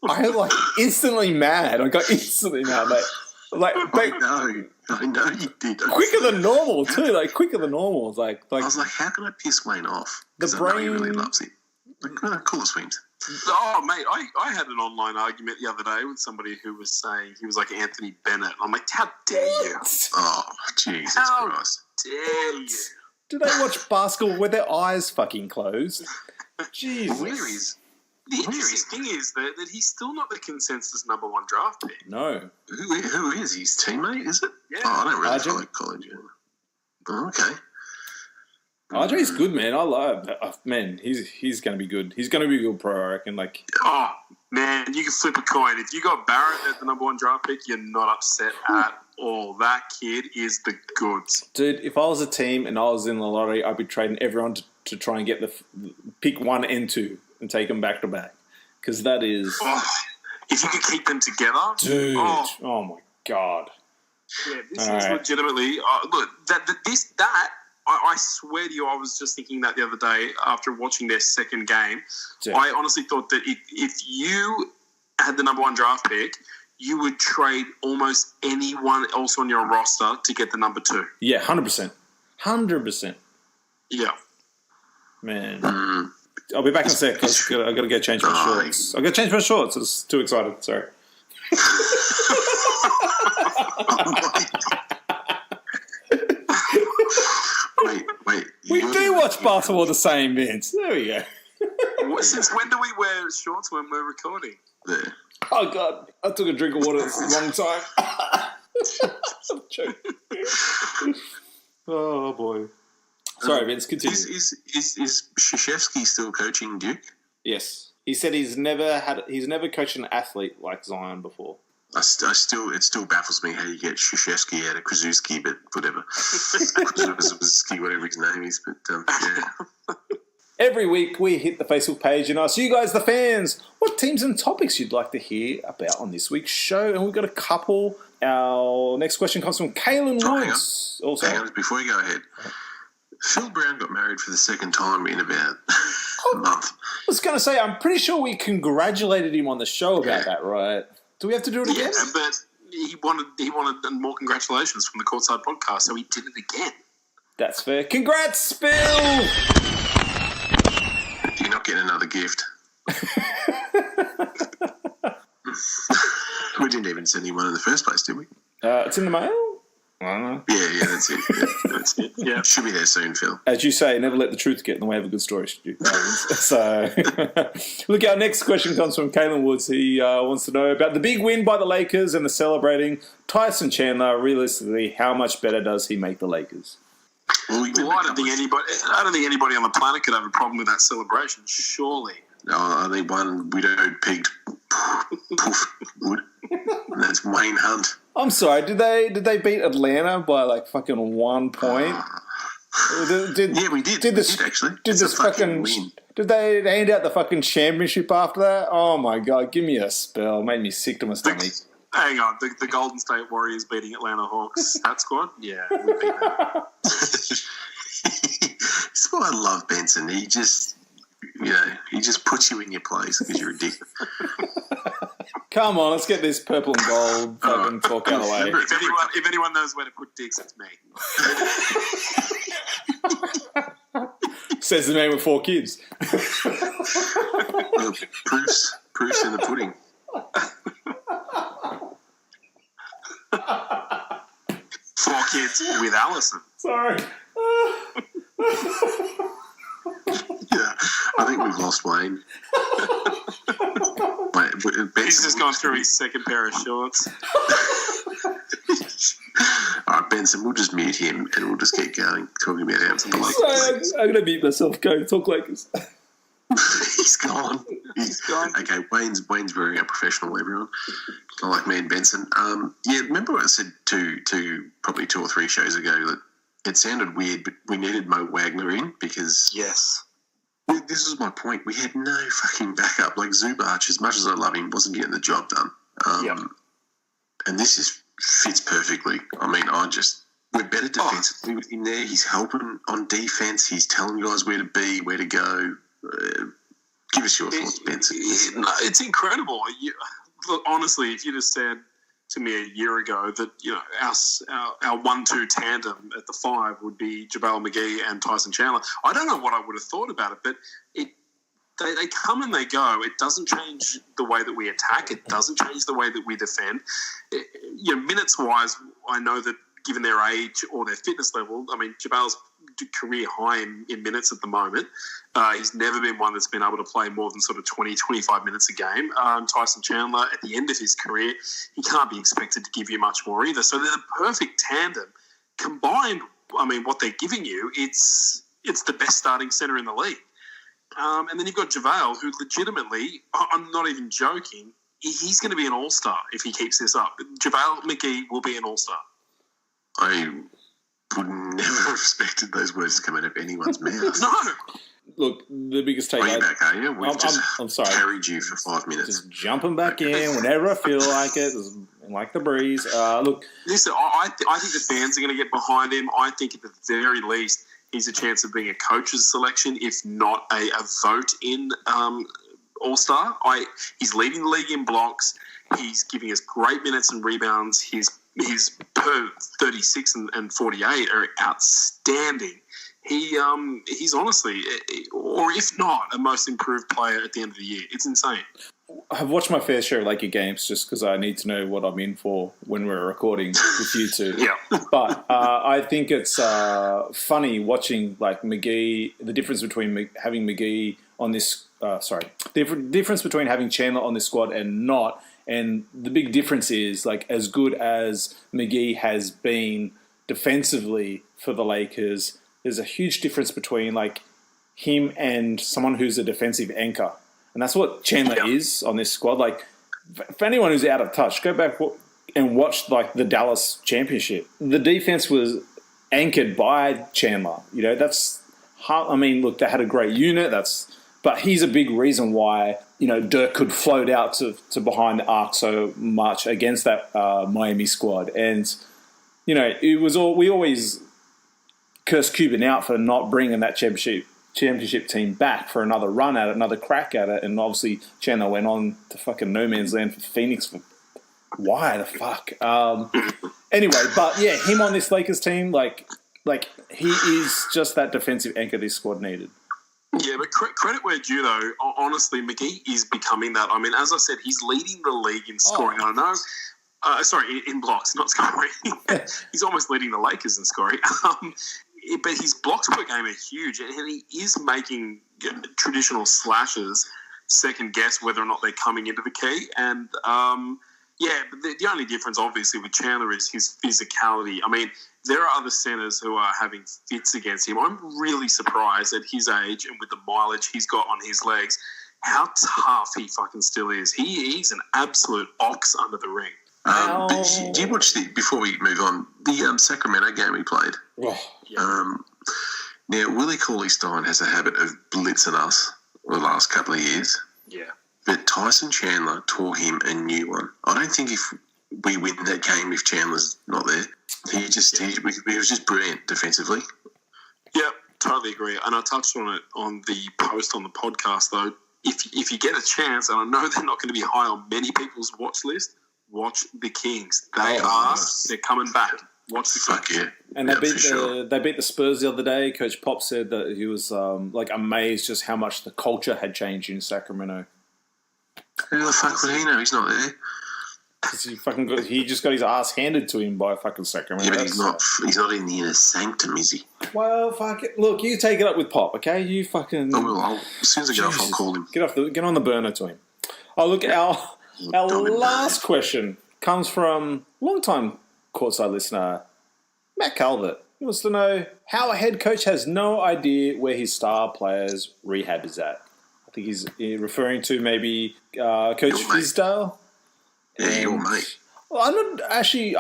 like instantly mad. I got instantly mad, mate. Like, I know you did. quicker than normal too. Like quicker than normal. It's like I was like, how can I piss Wayne off? The 'Cause I know he brain- really loves him. Like, Corliss Williamson. Oh, mate, I had an online argument the other day with somebody who was saying he was like Anthony Bennett. I'm like, how dare you? Oh, Jesus How Christ. dare you? Do they watch basketball with their eyes fucking closed? Jesus. Where is... The interesting thing is that he's still not the consensus number 1 draft pick. No. Who is his teammate, is it? Yeah. Oh, I don't really RJ? follow college. Oh, okay. RJ's good, man. I love man. He's going to be good. He's going to be a good pro, I reckon. Like, Oh, man, you can flip a coin. If you got Barrett at the number 1 draft pick, you're not upset at all. That kid is the goods. dude, if I was a team and I was in the lottery, I'd be trading everyone to try and get the pick 1 and 2 and take them back to back. Because that is, Oh, if you could keep them together. dude. Oh, Oh my god. yeah, this All is right. legitimately... look, I swear to you, I was just thinking that the other day after watching their second game. Yeah. I honestly thought that if you had the number 1 draft pick, you would trade almost anyone else on your roster to get the number 2. Yeah, 100%. 100%. Yeah. Man. I'll be back in a sec because I've got to go change my shorts. I've got to change my shorts. I was too excited. Sorry. basketball the same, Vince. There we go. Since when do we wear shorts when we're recording? There. Oh, God. I took a drink of water at the wrong time. I'm joking. Oh, boy. Sorry, Vince, continue. Is Krzyzewski still coaching Duke? Yes. He said he's never coached an athlete like Zion before. It still baffles me how you get Krzyzewski out of Krzyzewski, but whatever. Krzyzewski, whatever his name is, but yeah. Every week we hit the Facebook page and ask you guys, the fans, what teams and topics you'd like to hear about on this week's show. And we've got a couple. Our next question comes from Kaylin Woods. Hang on, before you go ahead. Phil Brown got married for the second time in about a month. I was going to say, I'm pretty sure we congratulated him on the show about that, right? Do we have to do it again? Yeah, but he wanted more congratulations from the Courtside Podcast, so he did it again. That's fair. Congrats, Phil! You're not getting another gift. We didn't even send him one in the first place, did we? It's in the mail? I don't know. Yeah, that's it. Yeah, that's it. Yeah. Should be there soon, Phil. As you say, never let the truth get in the way of a good story, should you? So, look, our next question comes from Kaylin Woods. He wants to know about the big win by the Lakers and the celebrating Tyson Chandler. Realistically, how much better does he make the Lakers? Well, I don't think anybody on the planet could have a problem with that celebration. Surely. No, I think one widowed peaked poof wood. And that's Wayne Hunt. I'm sorry. Did they beat Atlanta by like fucking 1 point? Yeah, we did. Did actually? Did this fucking win? Did they hand out the fucking championship after that? Oh my god! Give me a spell. It made me sick to my stomach. Hang on, the Golden State Warriors beating Atlanta Hawks. That squad? Yeah, we beat them. That's why I love Benson. He just puts you in your place because you're a dick. Come on, let's get this purple and gold fucking talk out of the way. If anyone knows where to put dicks, it's me. Says the man with 4 kids. Proof's in the pudding. 4 kids with Allison. Sorry. Yeah, I think we've lost Wayne. He's just gone through his second pair of shorts. All right, Benson, we'll just mute him and we'll just keep going, talking about how the Lakers. I'm going to mute myself. Go, talk Lakers. He's gone. He's gone. Okay, Wayne's very unprofessional, everyone. Not like me and Benson. Yeah, remember what I said probably 2 or 3 shows ago that it sounded weird, but we needed Mo Wagner in because... Yes. This was my point. We had no fucking backup. Like Zubac, as much as I love him, wasn't getting the job done. And this fits perfectly. I mean, we're better defensively with him there. He's helping on defense. He's telling guys where to be, where to go. Give us your thoughts, Benson. It's incredible. Look, honestly, if you just said to me a year ago that our 1-2 tandem at the 5 would be JaVale McGee and Tyson Chandler, I don't know what I would have thought about it, but they come and they go. It doesn't change the way that we attack. It doesn't change the way that we defend. Minutes-wise, I know that given their age or their fitness level, I mean, JaVale's career high in minutes at the moment. He's never been one that's been able to play more than sort of 20, 25 minutes a game. Tyson Chandler, at the end of his career, he can't be expected to give you much more either. So they're the perfect tandem. Combined, I mean, what they're giving you, it's the best starting center in the league. And then you've got JaVale, who legitimately, I'm not even joking, he's going to be an all-star if he keeps this up. JaVale McGee will be an all-star. I would never have expected those words to come out of anyone's mouth. No. Look, the biggest take. Are you back, are you? I'm sorry. Carried you for 5 minutes. Just jumping back in whenever I feel like it, like the breeze. Look, listen, I think the fans are going to get behind him. I think at the very least, he's a chance of being a coach's selection, if not a vote in All-Star. He's leading the league in blocks. He's giving us great minutes and rebounds. His per 36 and 48 are outstanding. He's honestly, or if not, a most improved player at the end of the year. It's insane. I've watched my fair share of Laker games just because I need to know what I'm in for when we're recording with you two. Yeah. But I think it's funny watching like McGee. The difference between having McGee on this, difference between having Chandler on this squad and not. And the big difference is like as good as McGee has been defensively for the Lakers, there's a huge difference between like him and someone who's a defensive anchor. And that's what Chandler is on this squad. Like, for anyone who's out of touch, go back and watch like the Dallas championship. The defense was anchored by Chandler. You know, that's hard. I mean, look, they had a great unit. But he's a big reason why, you know, Dirk could float out to behind the arc so much against that Miami squad. And, you know, we always curse Cuban out for not bringing that championship team back for another run at it, another crack at it. And obviously Chandler went on to fucking no man's land for Phoenix. Why the fuck? Anyway, but yeah, him on this Lakers team, like he is just that defensive anchor this squad needed. Yeah, but credit where due, though. Honestly, McGee is becoming that. I mean, as I said, he's leading the league in scoring. I know. In blocks, not scoring. He's almost leading the Lakers in scoring. But his blocks per game are huge, and he is making traditional slashers second guess whether or not they're coming into the key. And the only difference, obviously, with Chandler is his physicality. I mean, there are other centers who are having fits against him. I'm really surprised at his age and with the mileage he's got on his legs, how tough he fucking still is. He's an absolute ox under the ring. Do you watch before we move on, the Sacramento game we played? Oh, yeah. Now, Willie Cauley-Stein has a habit of blitzing us the last couple of years. Yeah. But Tyson Chandler taught him a new one. I don't think if we win that game if Chandler's not there. He was just brilliant defensively. Yeah, totally agree. And I touched on it on the post on the podcast, though. If you get a chance, and I know they're not going to be high on many people's watch list, watch the Kings. They're coming back. Watch the Fuck Kings. yeah. And they beat the Spurs the other day. Coach Pop said that he was amazed just how much the culture had changed in Sacramento. Who the fuck would he know? He's not there. He just got his ass handed to him by fucking Sacramento. Yeah, but he's not in the inner sanctum, is he? Well, fuck it. Look, you take it up with Pop, okay? You fucking... As soon as I get off, I'll call him. Get on the burner to him. Oh, look, our last question comes from long-time courtside listener, Matt Calvert. He wants to know how a head coach has no idea where his star players' rehab is at. I think he's referring to maybe Coach Fizdale. Yeah, your mate. Well, I don't actually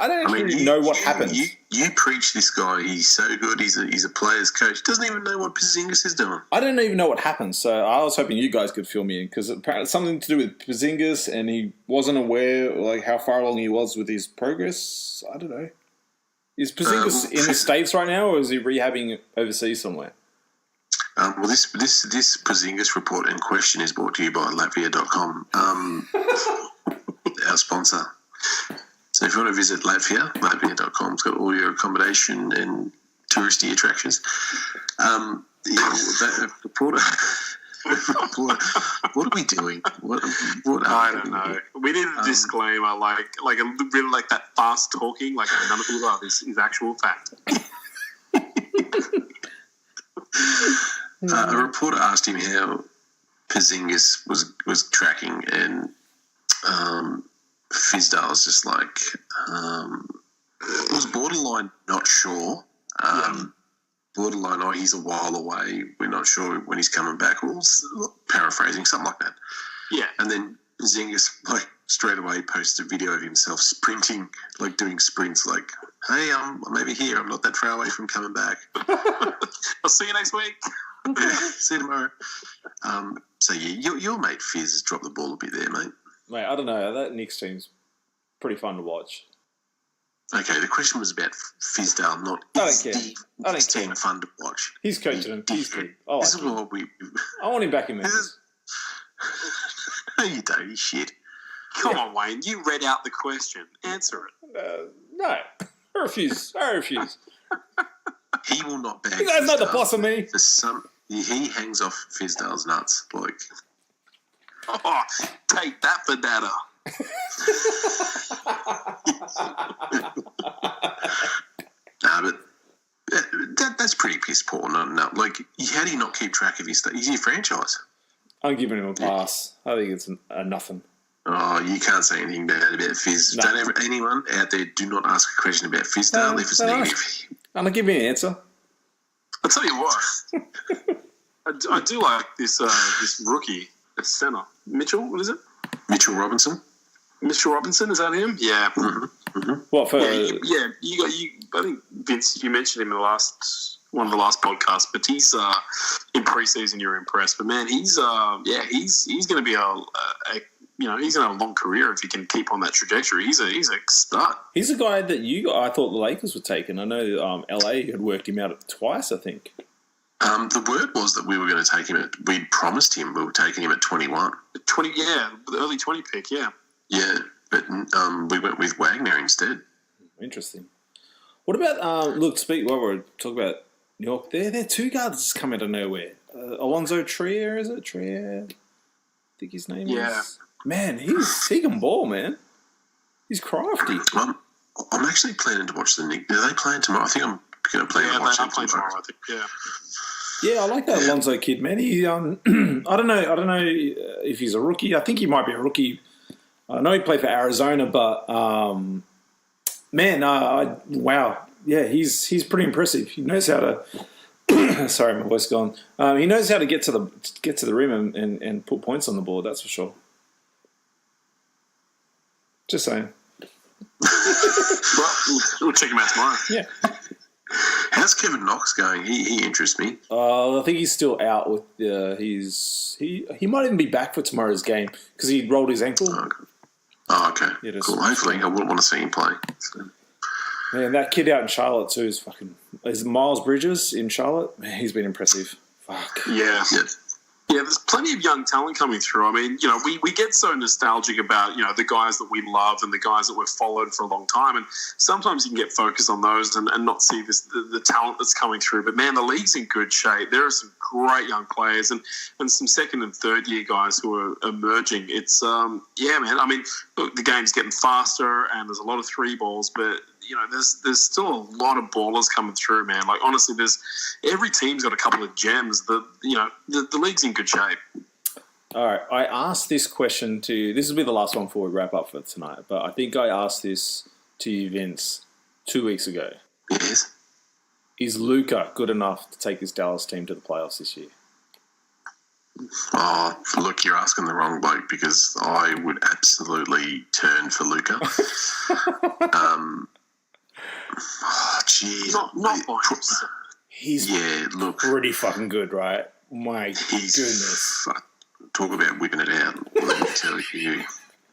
know what happens. You preach this guy. He's so good. He's a player's coach. Doesn't even know what Porzingis is doing. I don't even know what happens. So I was hoping you guys could fill me in because apparently it's something to do with Porzingis, and he wasn't aware like how far along he was with his progress. I don't know. Is Porzingis in the States right now, or is he rehabbing overseas somewhere? Well, this Porzingis report in question is brought to you by Latvia.com, our sponsor. So if you want to visit Latvia.com, it's got all your accommodation and touristy attractions. What are we doing? What I don't know. We need a disclaimer, like really like that fast talking, like none of the above is actual fact. A reporter asked him how Porzingis was tracking, and Fizdale was just like, it was borderline not sure. Borderline, he's a while away. We're not sure when he's coming back. Or paraphrasing, something like that. Yeah. And then Porzingis, like, straight away posted a video of himself sprinting, like doing sprints, like, hey, I'm maybe here. I'm not that far away from coming back. I'll see you next week. See you tomorrow. So, yeah, your mate Fizz has dropped the ball a bit there, mate. Mate, I don't know. That Knicks team's pretty fun to watch. Okay, the question was about Fizdale, not his team fun to watch. He's coaching him. He's good. I want him back in Memphis. No, you don't. You shit. Come on, Wayne. You read out the question. Answer it. No. I refuse. He will not bag. He's not the boss of me. He hangs off Fizdale's nuts. Like, Oh, take that for data. But that's pretty piss poor. No. Like, how do you not keep track of his stuff? He's your franchise. I'm giving him a pass. I think it's a nothing. Oh, you can't say anything bad about Fizz. No. Don't ever, anyone out there, do not ask a question about Fizdale if it's negative. I'm going to give you an answer. I'll tell you what. I do like this rookie at centre. Mitchell, what is it? Mitchell Robinson. Mitchell Robinson, is that him? Yeah. What for? Yeah, I think, Vince, you mentioned him in one of the last podcasts, but he's in preseason you're impressed. But man, he's going to be he's going to have a long career if he can keep on that trajectory. He's a stud. He's a guy that I thought the Lakers were taking. I know LA had worked him out twice, I think. The word was that we were going to take him we promised him we were taking him at 21. 20, yeah, the early 20 pick, yeah. Yeah, but we went with Wagner instead. Interesting. What about, while we're talking about New York, they're two guards just come out of nowhere. Alonzo Trier, is it? Trier? I think his name is. Man, he can ball, man. He's crafty. I'm actually planning to watch the Knicks. Are they playing tomorrow? I think I'm going to plan to watch them tomorrow. I think, yeah. Yeah, I like that Alonzo kid, man. He, I don't know if he's a rookie. I think he might be a rookie. I know he played for Arizona, but wow, yeah, he's pretty impressive. He knows how to. Sorry, my voice gone. He knows how to get to the rim and put points on the board. That's for sure. Just saying. Well, we'll check him out tomorrow. Yeah. How's Kevin Knox going? He interests me. I think he's still out with he might even be back for tomorrow's game because he rolled his ankle. Okay. Yeah, cool. Hopefully, I wouldn't want to see him play. So. Man, that kid out in Charlotte too is Miles Bridges in Charlotte. Man, he's been impressive. Fuck. Yeah. Yeah, there's plenty of young talent coming through. I mean, we get so nostalgic about, the guys that we love and the guys that we've followed for a long time. And sometimes you can get focused on those and not see the talent that's coming through. But, man, the league's in good shape. There are some great young players and some second and third year guys who are emerging. It's, man. I mean, look, the game's getting faster and there's a lot of three balls, but there's still a lot of ballers coming through, man. Like, honestly, every team's got a couple of gems. The league's in good shape. All right, I asked this question this will be the last one before we wrap up for tonight, but I think I asked this to you, Vince, 2 weeks ago. Yes. Is Luka good enough to take this Dallas team to the playoffs this year? Oh, look, you're asking the wrong bloke because I would absolutely turn for Luka. Geez. Not by himself. He's pretty fucking good, right? My goodness. Talk about whipping it out. Let me tell you.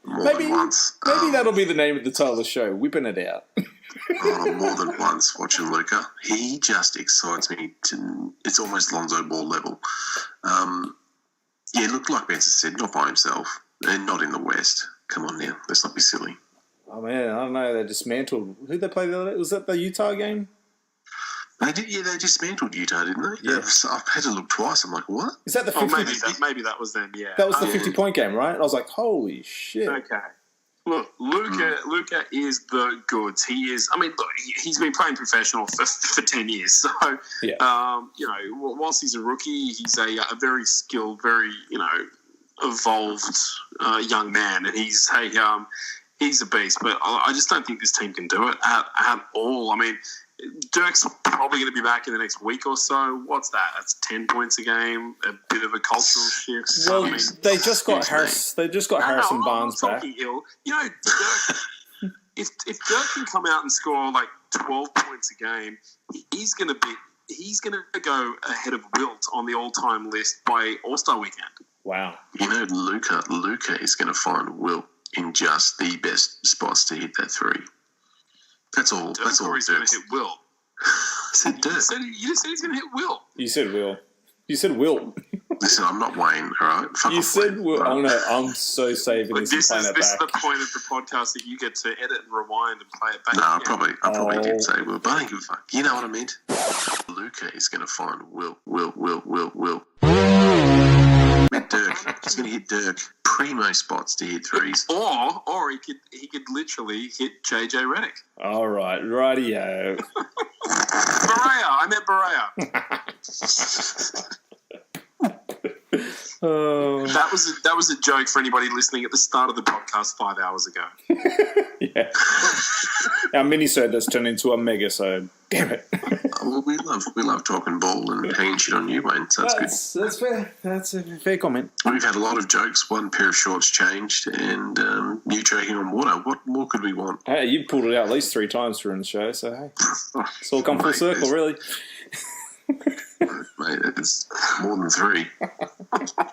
More than once. Maybe that'll be the name of the title of the show, Whipping It Out. More than once watching Luka. He just excites me it's almost Lonzo Ball level. Look, like Benson said, not by himself. And not in the West. Come on now. Let's not be silly. Oh, man, I don't know. They dismantled. Who'd they play the other day? Was that the Utah game? They did. Yeah, they dismantled Utah, didn't they? Yeah. I've had to look twice. I'm like, what? Is that the 50? Maybe that was them. Yeah, that was the 50-point game, right? I was like, holy shit. Okay. Look, Luka is the goods. He is. I mean, look, he's been playing professional for 10 years. So, whilst he's a rookie, he's a very skilled, very evolved young man, and he's a beast. But I just don't think this team can do it at all. I mean, Dirk's probably going to be back in the next week or so. What's that? That's 10 points a game. A bit of a cultural shift. Well, they just got Harris. They just got Harrison Barnes back. Ill. Dirk. if Dirk can come out and score like 12 points a game, he's going to go ahead of Wilt on the all-time list by All-Star weekend. Wow. Luka is going to find Wilt in just the best spots to hit that three. That's all. That's all. He's going to hit Will. Said Dirk. You just said he's going to hit Will. You said Will. You said Will. Listen, I'm not Wayne, all right? You said Will. Oh, no, I'm so saving this and playing it back. This is the point of the podcast that you get to edit and rewind and play it back. No, I probably did say Will, but I don't give a fuck. You know what I meant? Luka is going to find Will. Dirk Dirk. He's going to hit Dirk. Primo spots to hit threes. Or he could literally hit JJ Redick. All right, rightio. Berea. I meant Berea. Oh. That was a joke for anybody listening at the start of the podcast 5 hours ago. Yeah. Our minisode that's turned into a megasode. Damn it. Well, we love talking ball and hanging shit on you, Wayne, so that's good. That's fair. That's a fair comment. We've had a lot of jokes. One pair of shorts changed and you choking on water. What more could we want? Hey, you pulled it out at least 3 times during the show, so hey. It's all come full circle, really. Mate, it's more than 3.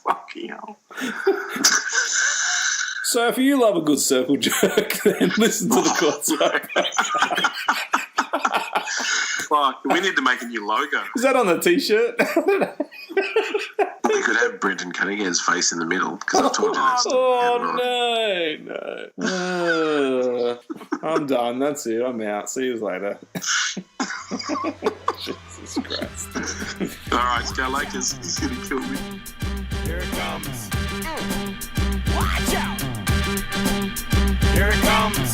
Fucking hell. So if you love a good circle joke, then listen to the COURTSIDE. Fuck, we need to make a new logo. Is that on the t-shirt? We could have Brendan Cunningham's face in the middle because I've told you this. No. I'm done. That's it. I'm out. See you later. Jesus Christ. All right, let's go Lakers. He's going to kill me. Here it comes. Watch out! Here it comes.